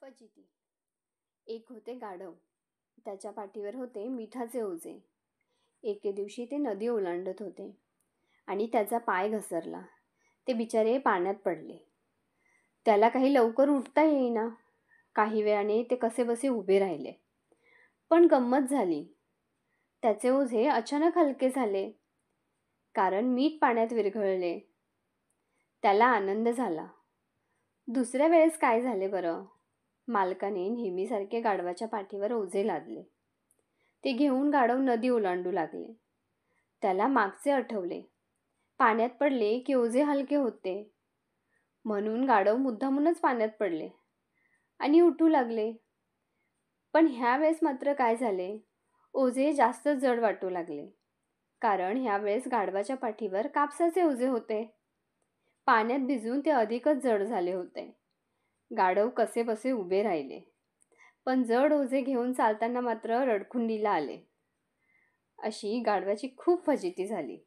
फजिती. एक होते गाढव. त्याच्या पाठीवर होते मिठाचे ओझे. एके दिवशी ते नदी ओलांडत होते आणि त्याचा पाय घसरला. ते बिचारे पाण्यात पडले. त्याला काही लवकर उठता येईना. काही वेळाने ते कसेबसे उभे राहिले. पण गंमत झाली. त्याचे ओझे अचानक हलके झाले, कारण मीठ पाण्यात विरघळले. त्याला आनंद झाला. दुसऱ्या वेळेस काय झाले बरं? मालकाने नेहमीसारखे गाढवाच्या पाठीवर ओझे लादले. ते घेऊन गाढव नदी ओलांडू लागले. त्याला मागचे आठवले. पाण्यात पडले की ओझे हलके होते, म्हणून गाढव मुद्दामूनच पाण्यात पडले आणि उठू लागले. पण ह्या वेळेस मात्र काय झाले? ओझे जास्त जड वाटू लागले, कारण ह्या वेळेस गाढवाच्या पाठीवर कापसाचे ओझे होते. पाण्यात भिजून ते अधिकच जड झाले होते. गाढव कसेबसे उभे राहिले, पण जड ओझे घेऊन चालताना मात्र रडकुंडीला आले. अशी गाढवाची खूप फजिती झाली.